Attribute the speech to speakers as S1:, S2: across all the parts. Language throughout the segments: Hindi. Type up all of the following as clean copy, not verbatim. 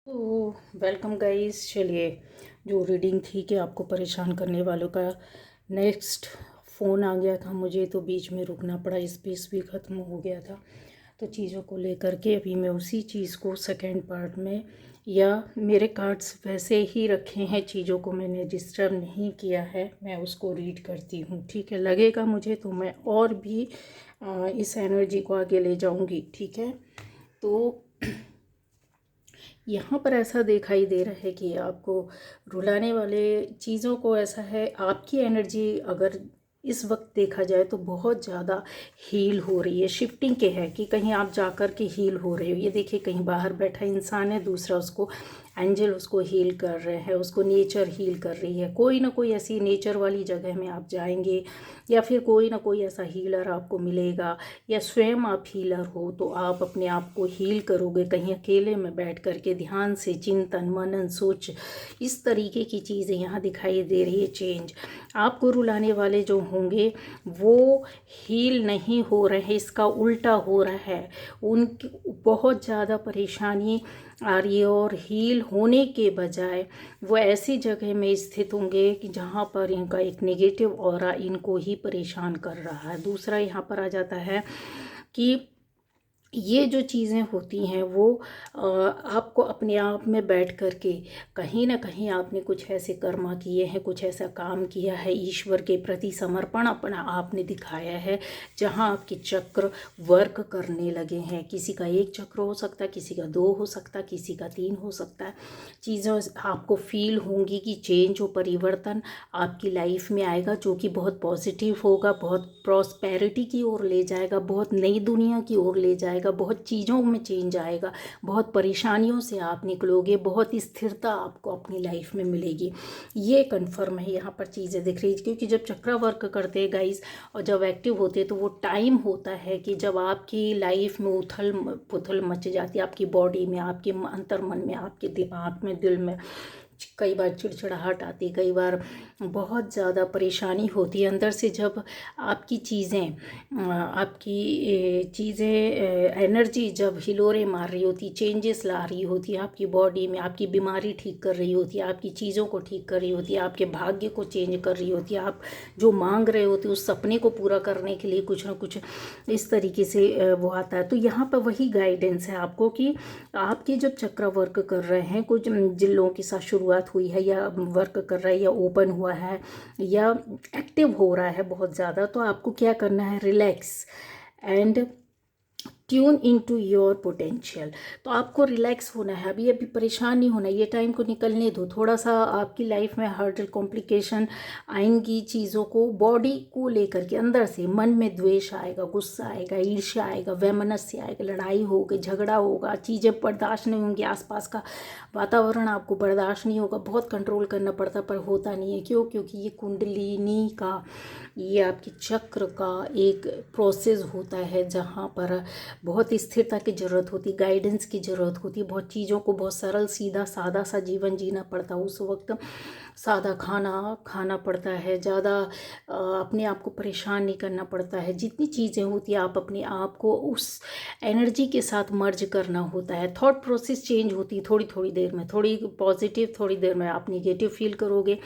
S1: तो वेलकम गाइस। चलिए, जो रीडिंग थी कि आपको परेशान करने वालों का नेक्स्ट फ़ोन आ गया था मुझे, तो बीच में रुकना पड़ा, स्पेस भी ख़त्म हो गया था। तो चीज़ों को लेकर के अभी मैं उसी चीज़ को सेकेंड पार्ट में, या मेरे कार्ड्स वैसे ही रखे हैं, चीज़ों को मैंने डिस्टर्ब नहीं किया है, मैं उसको रीड करती हूँ। ठीक है, लगेगा मुझे तो मैं और भी इस एनर्जी को आगे ले जाऊँगी। ठीक है, तो यहाँ पर ऐसा दिखाई दे रहा है कि आपको रुलाने वाले चीज़ों को, ऐसा है आपकी एनर्जी अगर इस वक्त देखा जाए तो बहुत ज़्यादा हील हो रही है, शिफ्टिंग के है कि कहीं आप जाकर के हील हो रहे हो। ये देखिए, कहीं बाहर बैठा इंसान है, दूसरा उसको एंजल उसको हील कर रहे हैं, उसको नेचर हील कर रही है। कोई ना कोई ऐसी नेचर वाली जगह में आप जाएंगे, या फिर कोई ना कोई ऐसा हीलर आपको मिलेगा, या स्वयं आप हीलर हो तो आप अपने आप को हील करोगे कहीं अकेले में बैठ कर के ध्यान से, चिंतन मनन सोच, इस तरीके की चीज़ें यहाँ दिखाई दे रही है। चेंज आपको रुलाने वाले जो होंगे वो हील नहीं हो रहे, इसका उल्टा हो रहा है। उनकी बहुत ज़्यादा परेशानी आ रही है, और हील होने के बजाय वो ऐसी जगह में स्थित होंगे कि जहाँ पर इनका एक नेगेटिव ऑरा इनको ही परेशान कर रहा है। दूसरा यहाँ पर आ जाता है कि ये जो चीज़ें होती हैं वो आपको अपने आप में बैठ कर के कहीं ना कहीं आपने कुछ ऐसे कर्मा किए हैं, कुछ ऐसा काम किया है, ईश्वर के प्रति समर्पण अपना आपने दिखाया है, जहाँ आपके चक्र वर्क करने लगे हैं। किसी का एक चक्र हो सकता है, किसी का दो हो सकता है, किसी का तीन हो सकता है। चीज़ें आपको फील होंगी कि चेंज और परिवर्तन आपकी लाइफ में आएगा, जो कि बहुत पॉजिटिव होगा, बहुत प्रॉस्पेरिटी की ओर ले जाएगा, बहुत नई दुनिया की ओर ले जाएगा, बहुत चीज़ों में चेंज आएगा, बहुत परेशानियों से आप निकलोगे, बहुत स्थिरता आपको अपनी लाइफ में मिलेगी। ये कन्फर्म है, यहाँ पर चीज़ें दिख रही है। क्योंकि जब चक्र वर्क करते हैं गाइस, और जब एक्टिव होते हैं, तो वो टाइम होता है कि जब आपकी लाइफ में उथल पुथल मच जाती है, आपकी बॉडी में, आपके अंतर मन में, आपके दिमाग में, दिल में कई बार चिड़चिड़ाहट आती, कई बार बहुत ज़्यादा परेशानी होती है अंदर से। जब आपकी चीज़ें एनर्जी जब हिलोरे मार रही होती, चेंजेस ला रही होती है आपकी बॉडी में, आपकी बीमारी ठीक कर रही होती है, आपकी चीज़ों को ठीक कर रही होती है, आपके भाग्य को चेंज कर रही होती है, आप जो मांग रहे होते उस सपने को पूरा करने के लिए कुछ ना कुछ इस तरीके से वो आता है। तो यहाँ पर वही गाइडेंस है आपको कि आपके जब चक्र वर्क कर रहे हैं, कुछ जिन लोगों के साथ शुरुआत हुई है, या वर्क कर रहा है, या ओपन हुआ है, या एक्टिव हो रहा है बहुत ज़्यादा, तो आपको क्या करना है, relax and tune in to your potential. तो आपको रिलैक्स होना है, अभी अभी परेशान नहीं होना, ये टाइम को निकलने दो। थोड़ा सा आपकी लाइफ में हर्डल कॉम्प्लिकेशन आएंगी, चीज़ों को बॉडी को लेकर के अंदर से मन में द्वेष आएगा, गुस्सा आएगा, ईर्ष्या आएगा, वैमनस्य आएगा, लड़ाई होगी, झगड़ा होगा, चीज़ें बर्दाश्त नहीं होंगी, आसपास का वातावरण आपको बर्दाश्त नहीं होगा, बहुत कंट्रोल करना पड़ता, पर होता नहीं है। क्यों? क्योंकि ये कुंडलिनी का, ये आपके चक्र का एक प्रोसेस होता है, जहाँ पर बहुत स्थिरता की ज़रूरत होती, गाइडेंस की ज़रूरत होती, बहुत चीज़ों को बहुत सरल सीधा सादा सा जीवन जीना पड़ता। उस वक्त सादा खाना खाना पड़ता है, ज़्यादा अपने आप को परेशान नहीं करना पड़ता है। जितनी चीज़ें होती हैं, आप अपने आप को उस एनर्जी के साथ मर्ज करना होता है। थॉट प्रोसेस चेंज होती है थोड़ी थोड़ी देर में, थोड़ी पॉजिटिव, थोड़ी देर में आप निगेटिव फील करोगे।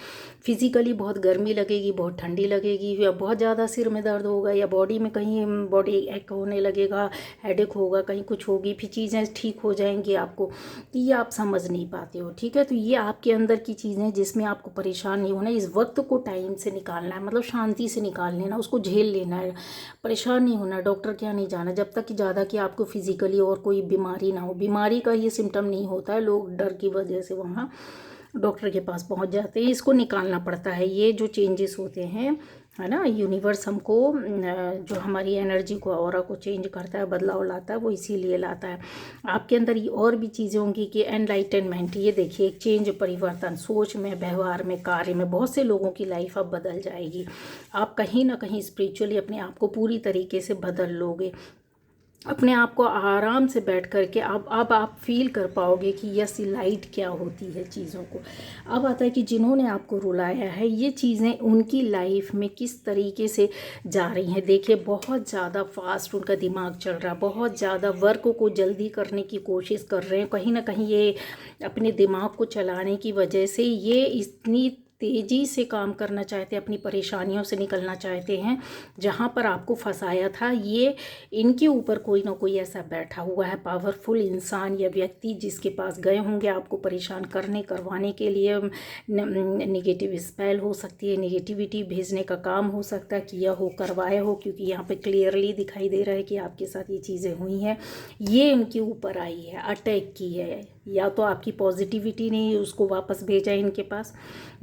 S1: फिजिकली बहुत गर्मी लगेगी, बहुत ठंडी लगेगी, या बहुत ज़्यादा सिर में दर्द होगा, या बॉडी में कहीं बॉडी एक होने लगेगा, हेडेक होगा, कहीं कुछ होगी, फिर चीज़ें ठीक हो जाएंगी आपको। ये आप समझ नहीं पाते हो। ठीक है, तो ये आपके अंदर की चीज़ें जिसमें आपको परेशान नहीं होना, इस वक्त को टाइम से निकालना है, मतलब शांति से निकाल लेना, उसको झेल लेना है, परेशान नहीं होना, डॉक्टर क्या नहीं जाना, जब तक कि ज़्यादा कि आपको फिजिकली और कोई बीमारी ना हो। बीमारी का ये सिम्टम नहीं होता है, लोग डर की वजह से वहाँ डॉक्टर के पास पहुँच जाते हैं। इसको निकालना पड़ता है, ये जो चेंजेस होते हैं, है ना, यूनिवर्स हमको जो हमारी एनर्जी को, ऑरा को चेंज करता है, बदलाव लाता है, वो इसीलिए लाता है। आपके अंदर ये और भी चीज़ें होंगी कि एनलाइटनमेंट, ये देखिए एक चेंज, परिवर्तन, सोच में, व्यवहार में, कार्य में, बहुत से लोगों की लाइफ अब बदल जाएगी। आप कहीं ना कहीं स्पिरिचुअली अपने आप को पूरी तरीके से बदल लोगे। अपने आप को आराम से बैठ कर के अब आप फील कर पाओगे कि यस लाइट क्या होती है चीज़ों को। अब आता है कि जिन्होंने आपको रुलाया है ये चीज़ें उनकी लाइफ में किस तरीके से जा रही हैं। देखिए बहुत ज़्यादा फास्ट उनका दिमाग चल रहा है, बहुत ज़्यादा वर्क को जल्दी करने की कोशिश कर रहे हैं। कहीं ना कहीं ये अपने दिमाग को चलाने की वजह से ये इतनी तेज़ी से काम करना चाहते हैं, अपनी परेशानियों से निकलना चाहते हैं। जहाँ पर आपको फंसाया था ये इनके ऊपर कोई ना कोई ऐसा बैठा हुआ है पावरफुल इंसान या व्यक्ति जिसके पास गए होंगे आपको परेशान करने करवाने के लिए। नेगेटिव स्पेल हो सकती है, नेगेटिविटी भेजने का काम हो सकता है, किया हो करवाया हो, क्योंकि यहाँ पे क्लियरली दिखाई दे रहा है कि आपके साथ ये चीज़ें हुई हैं। ये इनके ऊपर आई है, अटैक की है, या तो आपकी पॉजिटिविटी ने उसको वापस भेजा है इनके पास,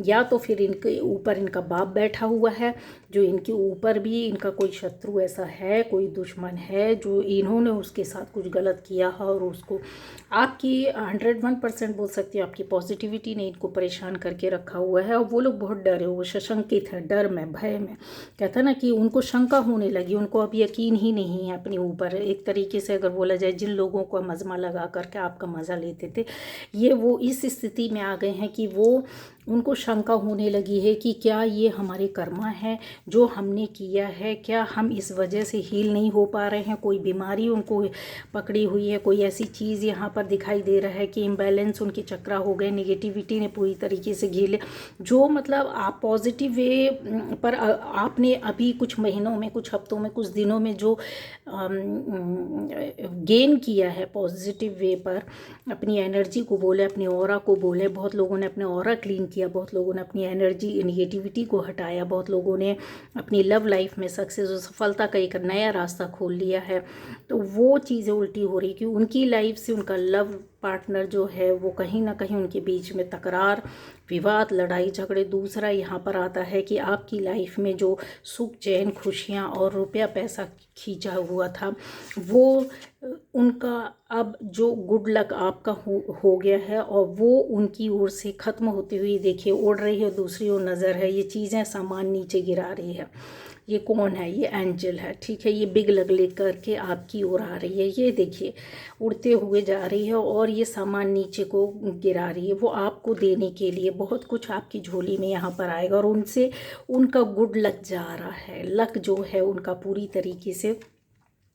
S1: या तो फिर इनके ऊपर इनका बाप बैठा हुआ है जो इनके ऊपर भी इनका कोई शत्रु ऐसा है, कोई दुश्मन है जो इन्होंने उसके साथ कुछ गलत किया है और उसको आपकी 101% बोल सकती हूँ आपकी पॉजिटिविटी ने इनको परेशान करके रखा हुआ है। और वो लोग बहुत डरे हुए, सशंकित है, डर में, भय में। कहता है ना कि उनको शंका होने लगी, उनको अब यकीन ही नहीं है अपने ऊपर। एक तरीके से अगर बोला जाए जिन लोगों को मजमा लगा करके आपका मज़ा लेते थे ये वो इस स्थिति में आ गए हैं कि वो उनको शंका होने लगी है कि क्या ये हमारे कर्मा है जो हमने किया है, क्या हम इस वजह से हील नहीं हो पा रहे हैं, कोई बीमारी उनको पकड़ी हुई है, कोई ऐसी चीज़ यहाँ पर दिखाई दे रहा है कि इम्बैलेंस उनके चक्रा हो गए, नेगेटिविटी ने पूरी तरीके से घेर लिया। जो मतलब आप पॉजिटिव वे पर आपने अभी कुछ महीनों में, कुछ हफ्तों में, कुछ दिनों में जो गेन किया है पॉजिटिव वे पर, अपनी एनर्जी को बोले, अपनी ऑरा को बोले, बहुत लोगों ने अपने ऑरा क्लीन किया, बहुत लोगों ने अपनी एनर्जी निगेटिविटी को हटाया, बहुत लोगों ने अपनी लव लाइफ में सक्सेस और सफलता का एक नया रास्ता खोल लिया है। तो वो चीज़ें उल्टी हो रही कि उनकी लाइफ से उनका लव पार्टनर जो है वो कहीं ना कहीं उनके बीच में तकरार, विवाद, लड़ाई झगड़े। दूसरा यहाँ पर आता है कि आपकी लाइफ में जो सुख, चैन, खुशियाँ और रुपया पैसा खींचा हुआ था वो उनका अब जो गुड लक आपका हो गया है और वो उनकी ओर से ख़त्म होती हुई देखिए उड़ रही है, दूसरी ओर नज़र है, ये चीज़ें सामान नीचे गिरा रही है। ये कौन है? ये एंजल है, ठीक है। ये बिग लग ले करके आपकी ओर आ रही है, ये देखिए उड़ते हुए जा रही है और ये सामान नीचे को गिरा रही है। वो आपको देने के लिए बहुत कुछ आपकी झोली में यहाँ पर आएगा और उनसे उनका गुड लक जा रहा है। लक जो है उनका पूरी तरीके से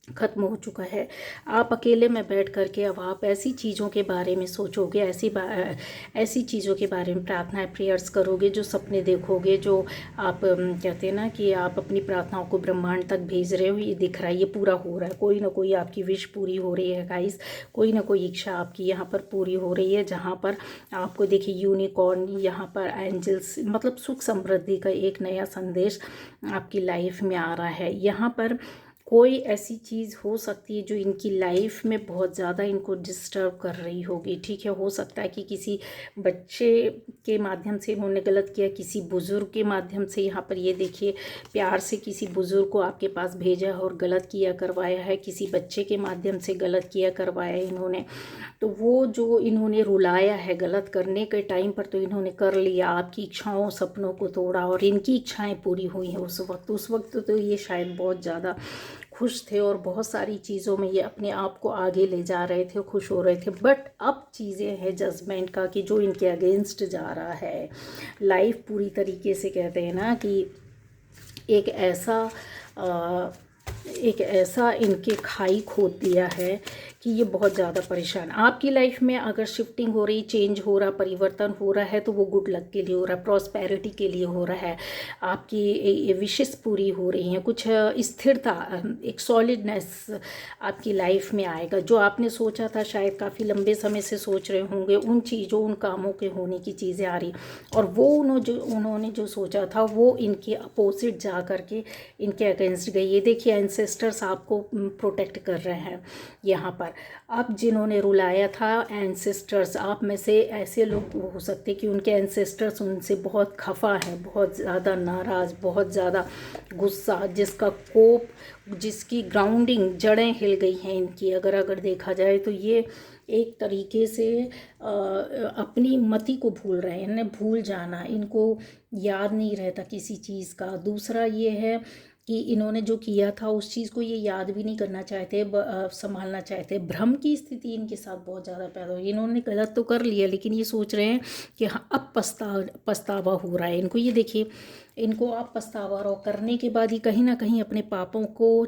S1: ख़त्म हो चुका है। आप अकेले में बैठ कर के अब आप ऐसी चीज़ों के बारे में सोचोगे, ऐसी चीज़ों के बारे में प्रार्थनाएं, प्रेयर्स करोगे, जो सपने देखोगे, जो आप कहते हैं ना कि आप अपनी प्रार्थनाओं को ब्रह्मांड तक भेज रहे हो, ये दिख रहा है, ये पूरा हो रहा है। कोई ना कोई आपकी विश पूरी हो रही है गाइस, कोई ना कोई इच्छा आपकी यहाँ पर पूरी हो रही है। जहाँ पर आपको देखिए यूनिकॉर्न, यहाँ पर एंजल्स, मतलब सुख समृद्धि का एक नया संदेश आपकी लाइफ में आ रहा है। यहाँ पर कोई ऐसी चीज़ हो सकती है जो इनकी लाइफ में बहुत ज़्यादा इनको डिस्टर्ब कर रही होगी, ठीक है। हो सकता है कि किसी बच्चे के माध्यम से इन्होंने गलत किया, किसी बुज़ुर्ग के माध्यम से। यहाँ पर ये देखिए प्यार से किसी बुज़ुर्ग को आपके पास भेजा है और गलत किया करवाया है, किसी बच्चे के माध्यम से गलत किया करवाया है इन्होंने। तो वो जो इन्होंने रुलाया है गलत करने के टाइम पर तो इन्होंने कर लिया, आपकी इच्छाओं, सपनों को तोड़ा और इनकी इच्छाएँ पूरी हुई हैं उस वक्त तो ये शायद बहुत ज़्यादा खुश थे और बहुत सारी चीज़ों में ये अपने आप को आगे ले जा रहे थे, खुश हो रहे थे। बट अब चीज़ें हैं जजमेंट का कि जो इनके अगेंस्ट जा रहा है। लाइफ पूरी तरीके से कहते हैं ना कि एक ऐसा इनके खाई खोद दिया है कि ये बहुत ज़्यादा परेशान। आपकी लाइफ में अगर शिफ्टिंग हो रही, चेंज हो रहा, परिवर्तन हो रहा है तो वो गुड लक के लिए हो रहा है, प्रॉस्पेरिटी के लिए हो रहा है, आपकी विशेष पूरी हो रही हैं, कुछ स्थिरता, एक सॉलिडनेस आपकी लाइफ में आएगा। जो आपने सोचा था शायद काफ़ी लंबे समय से सोच रहे होंगे, उन चीज़ों, उन कामों के होने की चीज़ें आ रही और वो उन्होंने जो सोचा था वो इनके अपोजिट जा करके इनके अगेंस्ट गई। ये देखिए एंसेस्टर्स आपको प्रोटेक्ट कर रहे हैं यहाँ पर। अब जिन्होंने रुलाया था एंसेस्टर्स, आप में से ऐसे लोग हो सकते कि उनके एंसेस्टर्स उनसे बहुत खफा हैं, बहुत ज़्यादा नाराज़, बहुत ज़्यादा गुस्सा, जिसका कोप, जिसकी ग्राउंडिंग, जड़ें हिल गई हैं इनकी। अगर देखा जाए तो ये एक तरीके से अपनी मति को भूल रहे हैं, इन्हें भूल जाना, इनको याद नहीं रहता किसी चीज़ का। दूसरा ये है कि इन्होंने जो किया था उस चीज़ को ये याद भी नहीं करना चाहते, संभालना चाहते। भ्रम की स्थिति इनके साथ बहुत ज़्यादा पैदा हुई। इन्होंने गलत तो कर लिया, लेकिन ये सोच रहे हैं कि हाँ अब पछतावा हो रहा है इनको। ये देखिए, इनको अब पछतावा और करने के बाद ही कहीं ना कहीं अपने पापों को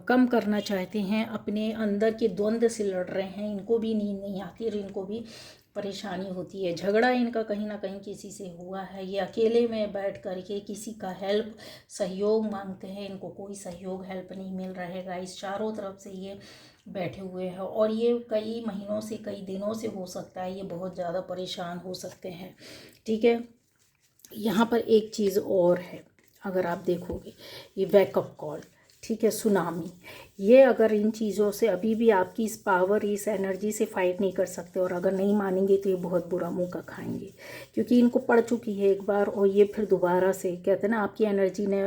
S1: कम करना चाहते हैं, अपने अंदर के द्वंद्व से लड़ रहे हैं। इनको भी नींद नहीं आती और इनको भी परेशानी होती है। झगड़ा इनका कहीं ना कहीं किसी से हुआ है। ये अकेले में बैठ कर के किसी का हेल्प, सहयोग मांगते हैं, इनको कोई सहयोग हेल्प नहीं मिल रहा है गाइस। चारों तरफ से ये बैठे हुए हैं और ये कई महीनों से, कई दिनों से हो सकता है ये बहुत ज़्यादा परेशान हो सकते हैं। ठीक है, यहाँ पर एक चीज़ और है, अगर आप देखोगे ये बैकअप कॉल, ठीक है, सुनामी, ये अगर इन चीज़ों से अभी भी आपकी इस पावर, इस एनर्जी से फाइट नहीं कर सकते और अगर नहीं मानेंगे तो ये बहुत बुरा मौका खाएंगे, क्योंकि इनको पड़ चुकी है एक बार और ये फिर दोबारा से, कहते हैं ना, आपकी एनर्जी ने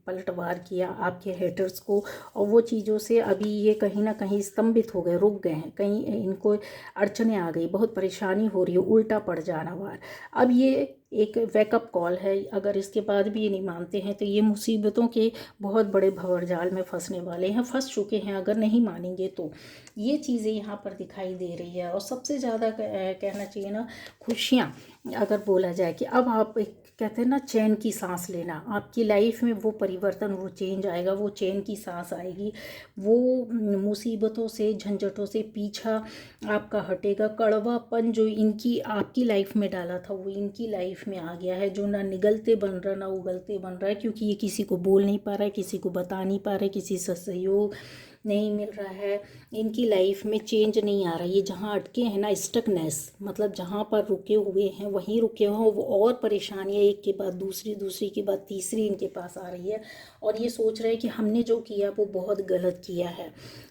S1: पलटवार किया आपके हेटर्स को और वो चीज़ों से अभी ये कहीं ना कहीं स्तंभित हो गए, रुक गए हैं, कहीं इनको अड़चने आ गई, बहुत परेशानी हो रही है, उल्टा पड़ जाना वार। अब ये एक वेकअप कॉल है, अगर इसके बाद भी ये नहीं मानते हैं तो ये मुसीबतों के बहुत बड़े भंवरजाल में फंसने वाले हैं, फंस चुके हैं अगर नहीं मानेंगे तो। ये चीज़ें यहाँ पर दिखाई दे रही है। और सबसे ज़्यादा कहना चाहिए ना, खुशियाँ अगर बोला जाए कि अब आप एक, कहते हैं ना, चैन की सांस लेना, आपकी लाइफ में वो परिवर्तन, वो चेंज आएगा, वो चैन की सांस आएगी, वो मुसीबतों से, झंझटों से पीछा आपका हटेगा। कड़वापन जो इनकी आपकी लाइफ में डाला था वो इनकी लाइफ में आ गया है, जो ना निगलते बन रहा ना उगलते बन रहा है, क्योंकि ये किसी को बोल नहीं पा रहा है, किसी को बता नहीं पा रहा है, किसी से सहयोग नहीं मिल रहा है, इनकी लाइफ में चेंज नहीं आ रहा है। ये जहाँ अटके हैं ना, स्टकनेस, मतलब जहाँ पर रुके हुए हैं वहीं रुके हुए हैं, वो और परेशानियाँ एक के बाद दूसरी, दूसरी के बाद तीसरी इनके पास आ रही है और ये सोच रहे हैं कि हमने जो किया वो बहुत गलत किया है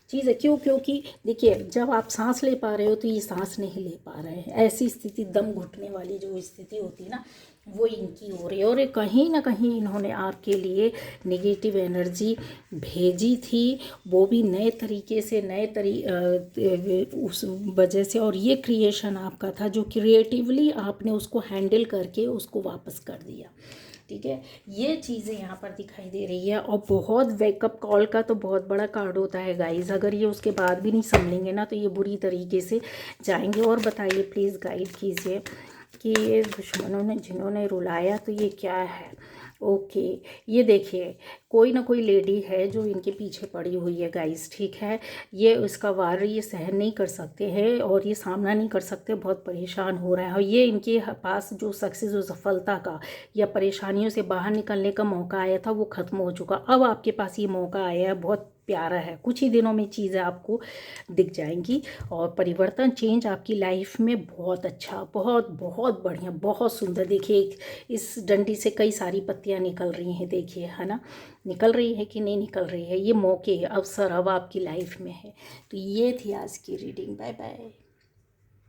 S1: चीज़ है। क्यों? क्योंकि देखिए, जब आप सांस ले पा रहे हो तो ये सांस नहीं ले पा रहे हैं, ऐसी स्थिति, दम घुटने वाली जो स्थिति होती है ना, वो इनकी हो रही है। और कहीं ना कहीं इन्होंने आपके लिए नेगेटिव एनर्जी भेजी थी, वो भी नए तरीके से, उस वजह से। और ये क्रिएशन आपका था जो क्रिएटिवली आपने उसको हैंडल करके उसको वापस कर दिया। ठीक है, ये चीज़ें यहाँ पर दिखाई दे रही है। और बहुत वेकअप कॉल का तो बहुत बड़ा कार्ड होता है गाइस, अगर ये उसके बाद भी नहीं संभलेंगे ना तो ये बुरी तरीके से जाएंगे। और बताइए प्लीज़, गाइड कीजिए कि ये दुश्मनों ने जिन्होंने रुलाया तो ये क्या है। ओके, ये देखिए, कोई ना कोई लेडी है जो इनके पीछे पड़ी हुई है गाइस, ठीक है। ये उसका वार ये सहन नहीं कर सकते हैं और ये सामना नहीं कर सकते, बहुत परेशान हो रहे हैं। और ये इनके पास जो सक्सेस, जो सफलता का या परेशानियों से बाहर निकलने का मौका आया था वो ख़त्म हो चुका। अब आपके पास ये मौका आया है, बहुत प्यारा है। कुछ ही दिनों में चीज़ें आपको दिख जाएंगी और परिवर्तन, चेंज आपकी लाइफ में बहुत अच्छा, बहुत बहुत बढ़िया, बहुत सुंदर। देखिए, इस डंडी से कई सारी पत्तियां निकल रही हैं, देखिए, है ना, निकल रही है कि नहीं निकल रही है। ये मौके, अवसर अब आपकी लाइफ में है। तो ये थी आज की रीडिंग। Bye bye.